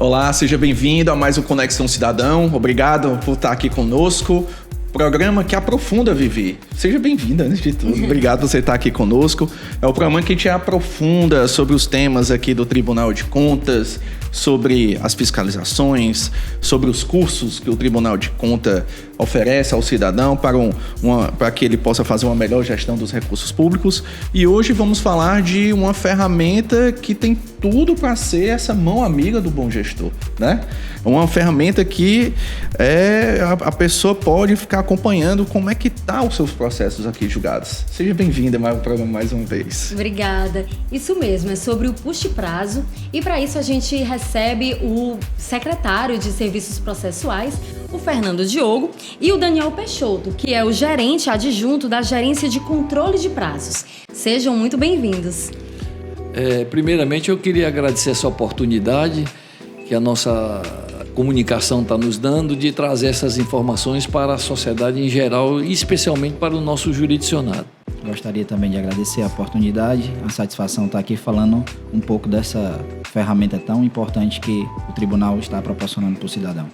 Olá, seja bem-vindo a mais um Conexão Cidadão. Obrigado por estar aqui conosco. Programa que aprofunda, Vivi. Seja bem-vinda, antes de tudo. Obrigado por você estar aqui conosco. É o programa que a gente aprofunda sobre os temas aqui do Tribunal de Contas, sobre as fiscalizações, sobre os cursos que o Tribunal de Contas oferece ao cidadão para que ele possa fazer uma melhor gestão dos recursos públicos. E hoje vamos falar de uma ferramenta que tem tudo para ser essa mão amiga do bom gestor, né? Uma ferramenta que a pessoa pode ficar acompanhando como é que tá os seus processos aqui julgados. Seja bem-vinda ao programa mais uma vez. Obrigada. Isso mesmo, é sobre o push prazo, e para isso a gente recebe o secretário de Serviços Processuais, o Fernando Diogo, e o Daniel Peixoto, que é o gerente adjunto da Gerência de Controle de Prazos. Sejam muito bem-vindos. Primeiramente, eu queria agradecer essa oportunidade que a nossa comunicação está nos dando de trazer essas informações para a sociedade em geral e especialmente para o nosso jurisdicionado. Gostaria também de agradecer a oportunidade, a satisfação estar aqui falando um pouco dessa ferramenta tão importante que o tribunal está proporcionando para o cidadão.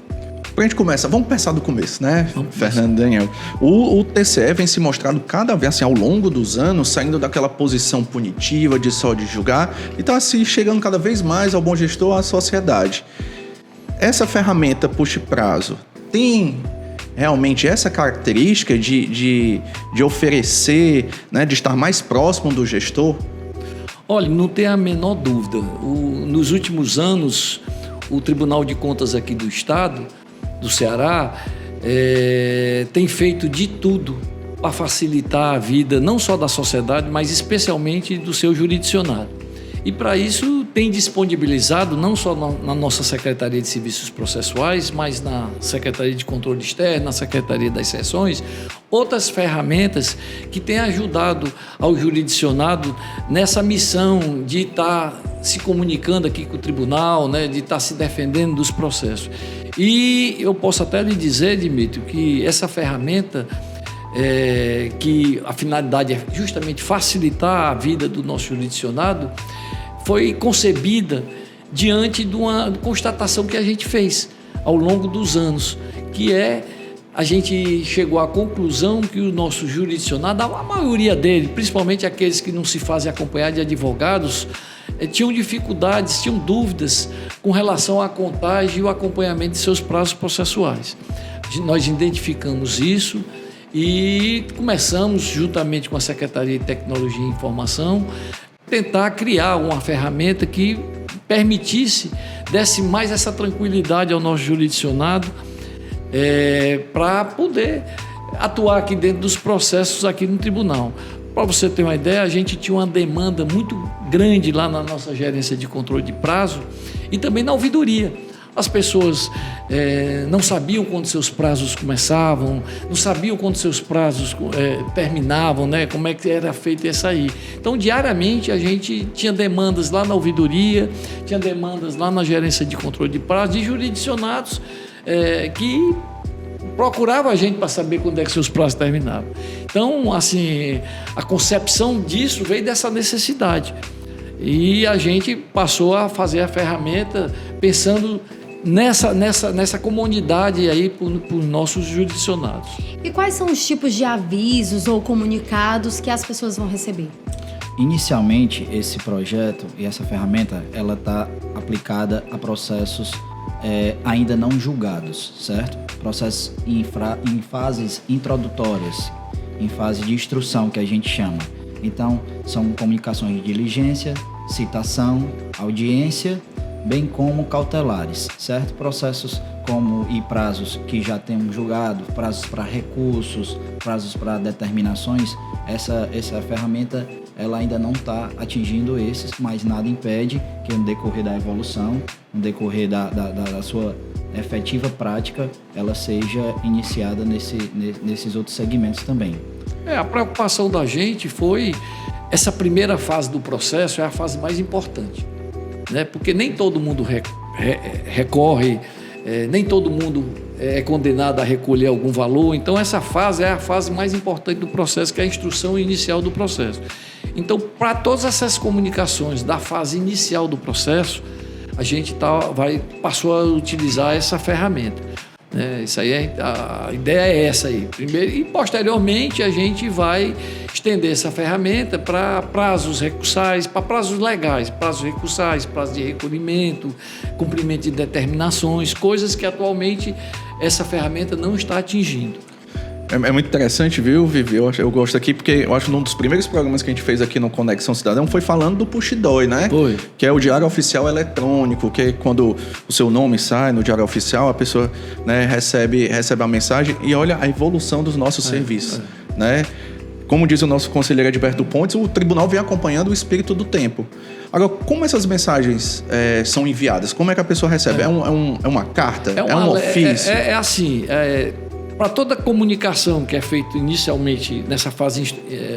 Para a gente começar, vamos começar do começo, né, Fernando e Daniel? O TCE vem se mostrando cada vez, assim, ao longo dos anos, saindo daquela posição punitiva de só de julgar e está se chegando cada vez mais ao bom gestor, à sociedade. Essa ferramenta push prazo tem realmente essa característica de oferecer, né, de estar mais próximo do gestor? Olha, não tem a menor dúvida. Nos últimos anos, o Tribunal de Contas aqui do Estado, do Ceará, tem feito de tudo para facilitar a vida não só da sociedade, mas especialmente do seu jurisdicionado. E para isso tem disponibilizado, não só na nossa Secretaria de Serviços Processuais, mas na Secretaria de Controle Externo, na Secretaria das Seções, outras ferramentas que têm ajudado ao jurisdicionado nessa missão de estar se comunicando aqui com o tribunal, né, de estar se defendendo dos processos. E eu posso até lhe dizer, Dmitry, que essa ferramenta, que a finalidade é justamente facilitar a vida do nosso jurisdicionado, foi concebida diante de uma constatação que a gente fez ao longo dos anos, que a gente chegou à conclusão que o nosso jurisdicionado, a maioria dele, principalmente aqueles que não se fazem acompanhar de advogados, tinham dificuldades, tinham dúvidas com relação à contagem e o acompanhamento de seus prazos processuais. Nós identificamos isso e começamos, juntamente com a Secretaria de Tecnologia e Informação, tentar criar uma ferramenta que permitisse, desse mais essa tranquilidade ao nosso jurisdicionado, para poder atuar aqui dentro dos processos aqui no tribunal. Para você ter uma ideia, a gente tinha uma demanda muito grande lá na nossa gerência de controle de prazo e também na ouvidoria. As pessoas não sabiam quando seus prazos começavam, não sabiam quando seus prazos terminavam, né? Como é que era feito isso aí. Então, diariamente, a gente tinha demandas lá na ouvidoria, tinha demandas lá na gerência de controle de prazo, de jurisdicionados que procuravam a gente para saber quando é que seus prazos terminavam. Então, assim, a concepção disso veio dessa necessidade. E a gente passou a fazer a ferramenta pensando nessa comunidade aí por nossos jurisdicionados. E quais são os tipos de avisos ou comunicados que as pessoas vão receber? Inicialmente, esse projeto e essa ferramenta, ela está aplicada a processos ainda não julgados, certo? Processos em fases introdutórias, em fase de instrução, que a gente chama. Então, são comunicações de diligência, citação, audiência, bem como cautelares, certo? Processos e prazos que já temos julgado, prazos para recursos, prazos para determinações, essa ferramenta ela ainda não está atingindo esses, mas nada impede que no decorrer da evolução, no decorrer da sua efetiva prática, ela seja iniciada nesses outros segmentos também. A preocupação da gente foi essa primeira fase do processo, é a fase mais importante, né? Porque nem todo mundo recorre, nem todo mundo é condenado a recolher algum valor. Então, essa fase é a fase mais importante do processo, que é a instrução inicial do processo. Então, para todas essas comunicações da fase inicial do processo, a gente passou a utilizar essa ferramenta. Isso aí a ideia é essa aí. Primeiro, e posteriormente a gente vai estender essa ferramenta para prazos recursais, para prazos legais, prazos recursais, prazo de recolhimento, cumprimento de determinações, coisas que atualmente essa ferramenta não está atingindo. É muito interessante, viu, Vivi? Eu gosto aqui porque eu acho que um dos primeiros programas que a gente fez aqui no Conexão Cidadão foi falando do Push Doi, né? Foi. Que é o Diário Oficial Eletrônico, que quando o seu nome sai no Diário Oficial, a pessoa, né, recebe a mensagem e olha a evolução dos nossos serviços, né? Como diz o nosso conselheiro Edberto Pontes, o tribunal vem acompanhando o espírito do tempo. Agora, como essas mensagens são enviadas? Como é que a pessoa recebe? É uma carta? É um ofício? É assim... Para toda comunicação que é feita inicialmente nessa fase,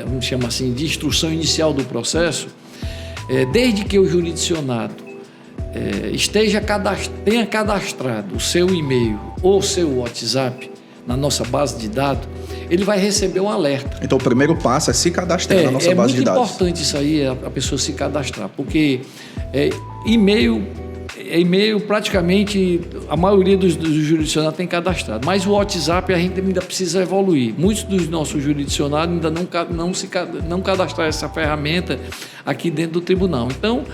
vamos chamar assim, de instrução inicial do processo, desde que o jurisdicionado tenha cadastrado o seu e-mail ou o seu WhatsApp na nossa base de dados, ele vai receber um alerta. Então, o primeiro passo é se cadastrar na nossa base de dados. É muito importante isso aí, a pessoa se cadastrar, porque e-mail praticamente a maioria dos jurisdicionados tem cadastrado, mas o WhatsApp a gente ainda precisa evoluir. Muitos dos nossos jurisdicionados ainda não cadastraram essa ferramenta aqui dentro do tribunal. Então,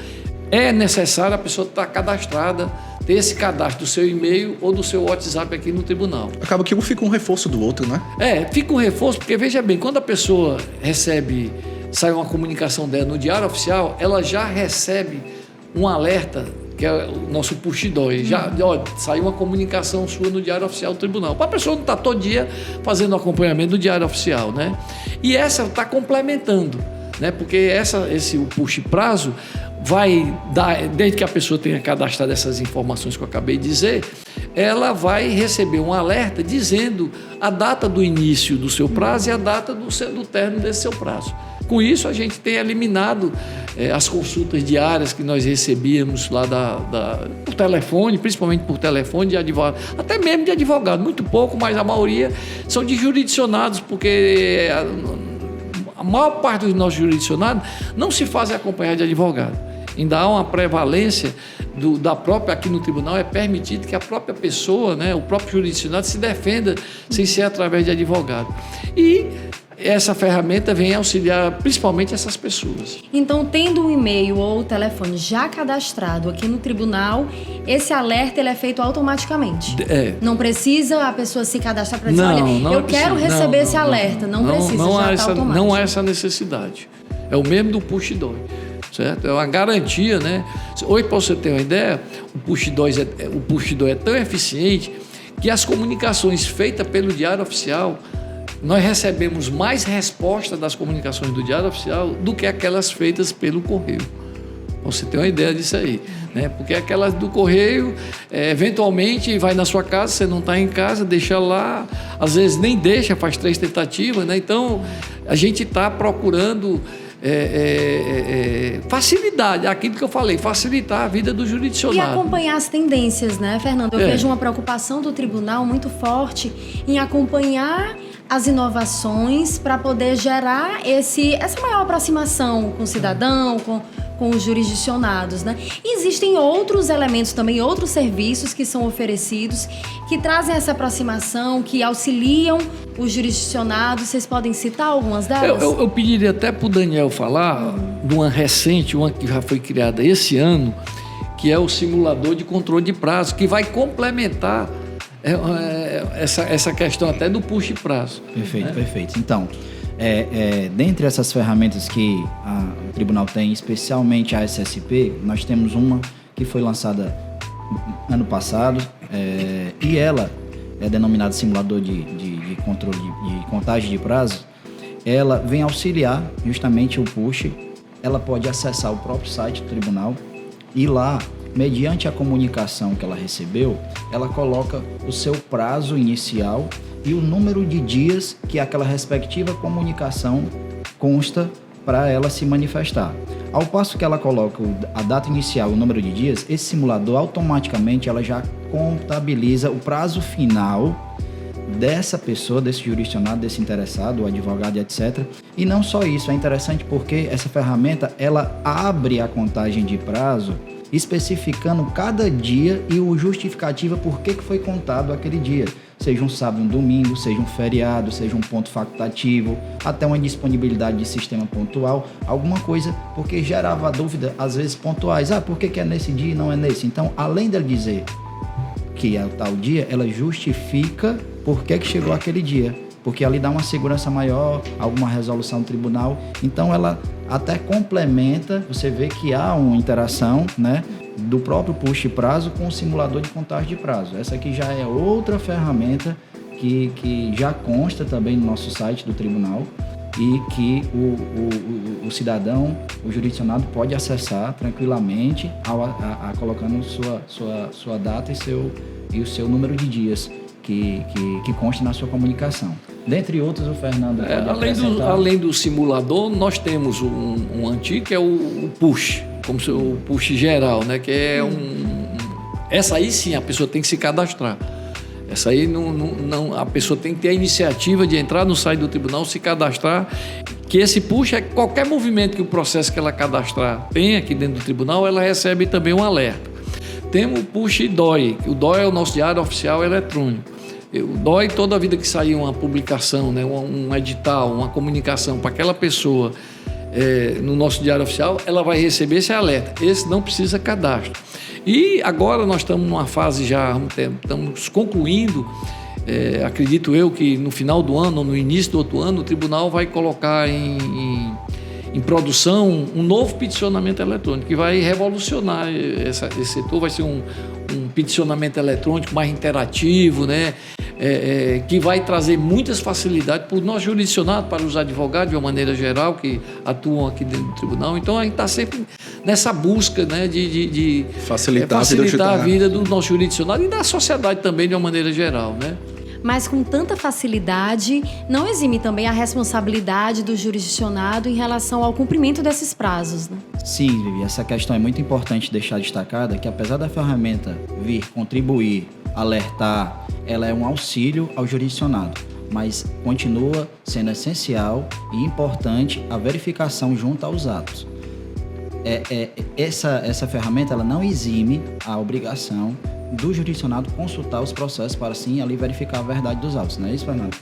é necessário a pessoa estar cadastrada, ter esse cadastro do seu e-mail ou do seu WhatsApp aqui no tribunal. Acaba que um fica um reforço do outro, né? Fica um reforço, porque veja bem, quando a pessoa sai uma comunicação dela no Diário Oficial, ela já recebe um alerta, que é o nosso Push Doi. Saiu uma comunicação sua no Diário Oficial do Tribunal. Para a pessoa não estar todo dia fazendo o acompanhamento do Diário Oficial, né? E essa está complementando, né? Porque o Push Prazo vai dar, desde que a pessoa tenha cadastrado essas informações que eu acabei de dizer, ela vai receber um alerta dizendo a data do início do seu prazo e a data do término desse seu prazo. Com isso, a gente tem eliminado as consultas diárias que nós recebíamos lá por telefone, principalmente por telefone de advogado, até mesmo de advogado, muito pouco, mas a maioria são de jurisdicionados, porque a maior parte dos nossos jurisdicionados não se fazem acompanhar de advogado. Ainda há uma prevalência da própria, aqui no tribunal, é permitido que a própria pessoa, né, o próprio jurisdicionado se defenda sem ser através de advogado. E essa ferramenta vem auxiliar principalmente essas pessoas. Então, tendo um e-mail ou o telefone já cadastrado aqui no tribunal, esse alerta ele é feito automaticamente. Não precisa a pessoa se cadastrar para dizer, eu quero receber esse alerta. Não precisa, já está automático. Não há essa necessidade. É o mesmo do Push Doi, certo? É uma garantia, né? Hoje, para você ter uma ideia, o Push Doi é tão eficiente que as comunicações feitas pelo Diário Oficial, nós recebemos mais resposta das comunicações do Diário Oficial do que aquelas feitas pelo Correio. Você tem uma ideia disso aí, né? Porque aquelas do Correio, eventualmente vai na sua casa, você não está em casa, deixa lá, às vezes nem deixa, faz 3 tentativas, né? Então, a gente está procurando facilidade, aquilo que eu falei, facilitar a vida do jurisdicionado. E acompanhar as tendências, né, Fernando? Eu vejo uma preocupação do tribunal muito forte em acompanhar as inovações para poder gerar essa maior aproximação com o cidadão, com os jurisdicionados, né? E existem outros elementos também, outros serviços que são oferecidos, que trazem essa aproximação, que auxiliam os jurisdicionados. Vocês podem citar algumas delas? Eu pediria até para o Daniel falar de uma recente, uma que já foi criada esse ano, que é o simulador de controle de prazo, que vai complementar essa questão até do push prazo. Perfeito, perfeito. Então, dentre essas ferramentas que o tribunal tem, especialmente a SSP, nós temos uma que foi lançada ano passado, e ela é denominada simulador de controle de contagem de prazo. Ela vem auxiliar justamente o push. Ela pode acessar o próprio site do tribunal e lá, mediante a comunicação que ela recebeu, ela coloca o seu prazo inicial e o número de dias que aquela respectiva comunicação consta para ela se manifestar. Ao passo que ela coloca a data inicial e o número de dias, esse simulador automaticamente ela já contabiliza o prazo final dessa pessoa, desse jurisdicionado, desse interessado, o advogado, etc. E não só isso, é interessante porque essa ferramenta ela abre a contagem de prazo especificando cada dia e o justificativa por que foi contado aquele dia. Seja um sábado, um domingo, seja um feriado, seja um ponto facultativo, até uma disponibilidade de sistema pontual, alguma coisa, porque gerava dúvida, às vezes pontuais. Por que é nesse dia e não é nesse? Então, além dele dizer que é tal dia, ela justifica por que chegou aquele dia, porque ali dá uma segurança maior, alguma resolução do tribunal. Então, ela até complementa, você vê que há uma interação, né, do próprio push prazo com o simulador de contagem de prazo. Essa aqui já é outra ferramenta que já consta também no nosso site do tribunal e que o cidadão, o jurisdicionado pode acessar tranquilamente colocando sua data e o seu número de dias que consta na sua comunicação. Dentre outros, o Fernando pode além do simulador, nós temos um antigo que é o push, como se o push geral, né? Que é essa aí sim a pessoa tem que se cadastrar. Essa aí não, a pessoa tem que ter a iniciativa de entrar no site do tribunal, se cadastrar, que esse push é qualquer movimento que o processo que ela cadastrar tem aqui dentro do tribunal, ela recebe também um alerta. Temos o push DOI, o DOI é o nosso diário oficial eletrônico. O DOI, toda a vida que sair uma publicação, né, um edital, uma comunicação para aquela pessoa no nosso diário oficial, ela vai receber esse alerta. Esse não precisa cadastro. E agora nós estamos numa fase já, estamos concluindo, acredito eu que no final do ano ou no início do outro ano, o tribunal vai colocar em produção um novo peticionamento eletrônico que vai revolucionar esse setor. Vai ser um peticionamento eletrônico mais interativo, né? Que vai trazer muitas facilidades para o nosso jurisdicionado, para os advogados de uma maneira geral que atuam aqui dentro do tribunal. Então a gente está sempre nessa busca, né, de facilitar a vida do nosso jurisdicionado e da sociedade também de uma maneira geral, né? Mas com tanta facilidade, não exime também a responsabilidade do jurisdicionado em relação ao cumprimento desses prazos, né? Sim, Vivi, essa questão é muito importante deixar destacada, que apesar da ferramenta vir contribuir, alertar, ela é um auxílio ao jurisdicionado, mas continua sendo essencial e importante a verificação junto aos atos. Essa ferramenta ela não exime a obrigação do jurisdicionado consultar os processos para, sim, ali verificar a verdade dos autos, não é isso, Fernando?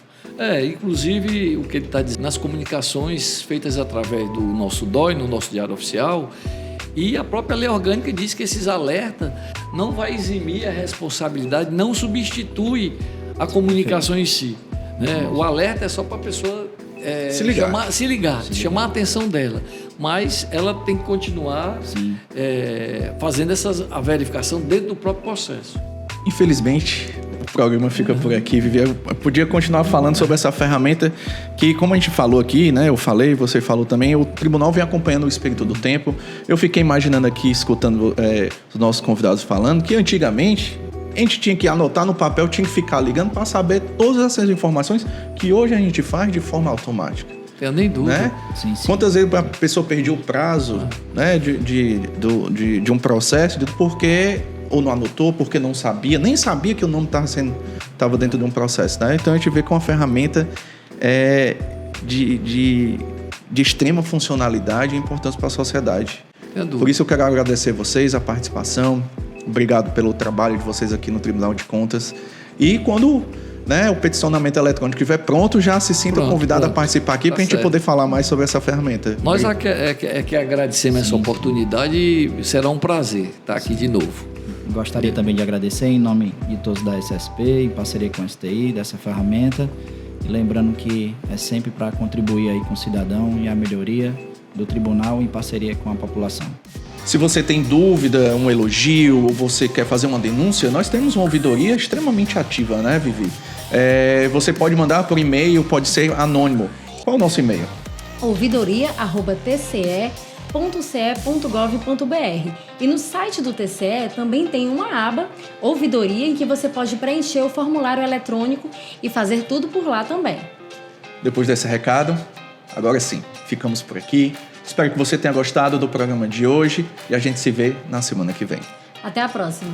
Inclusive, o que ele está dizendo, nas comunicações feitas através do nosso DOI, no nosso diário oficial, e a própria lei orgânica diz que esses alertas não vai eximir a responsabilidade, não substitui a comunicação em si, né? O alerta é só para a pessoa se ligar, chamar a atenção dela, mas ela tem que continuar fazendo a verificação dentro do próprio processo. Infelizmente, o programa fica por aqui, Vivi. Eu podia continuar falando sobre essa ferramenta que, como a gente falou aqui, né? Eu falei, você falou também, o tribunal vem acompanhando o espírito do tempo. Eu fiquei imaginando aqui, escutando os nossos convidados falando, que antigamente a gente tinha que anotar no papel, tinha que ficar ligando para saber todas essas informações que hoje a gente faz de forma automática. Eu nem dúvida. Né? Sim. Quantas vezes a pessoa perdeu o prazo né, de um processo, porque ou não anotou, porque não sabia, nem sabia que o nome estava dentro de um processo. Né? Então a gente vê que uma ferramenta de extrema funcionalidade e importância para a sociedade. Por isso eu quero agradecer vocês, a participação. Obrigado pelo trabalho de vocês aqui no Tribunal de Contas. E quando o peticionamento eletrônico estiver pronto, já se sinta convidado a participar aqui para a gente poder falar mais sobre essa ferramenta. Nós que agradecemos essa oportunidade e será um prazer estar aqui de novo. Gostaria também de agradecer em nome de todos da SSP, em parceria com a STI, dessa ferramenta. E lembrando que é sempre para contribuir aí com o cidadão e a melhoria do tribunal em parceria com a população. Se você tem dúvida, um elogio ou você quer fazer uma denúncia, nós temos uma ouvidoria extremamente ativa, né, Vivi? Você pode mandar por e-mail, pode ser anônimo. Qual é o nosso e-mail? ouvidoria@tce.ce.gov.br. E no site do TCE também tem uma aba, Ouvidoria, em que você pode preencher o formulário eletrônico e fazer tudo por lá também. Depois desse recado, agora sim, ficamos por aqui. Espero que você tenha gostado do programa de hoje e a gente se vê na semana que vem. Até a próxima.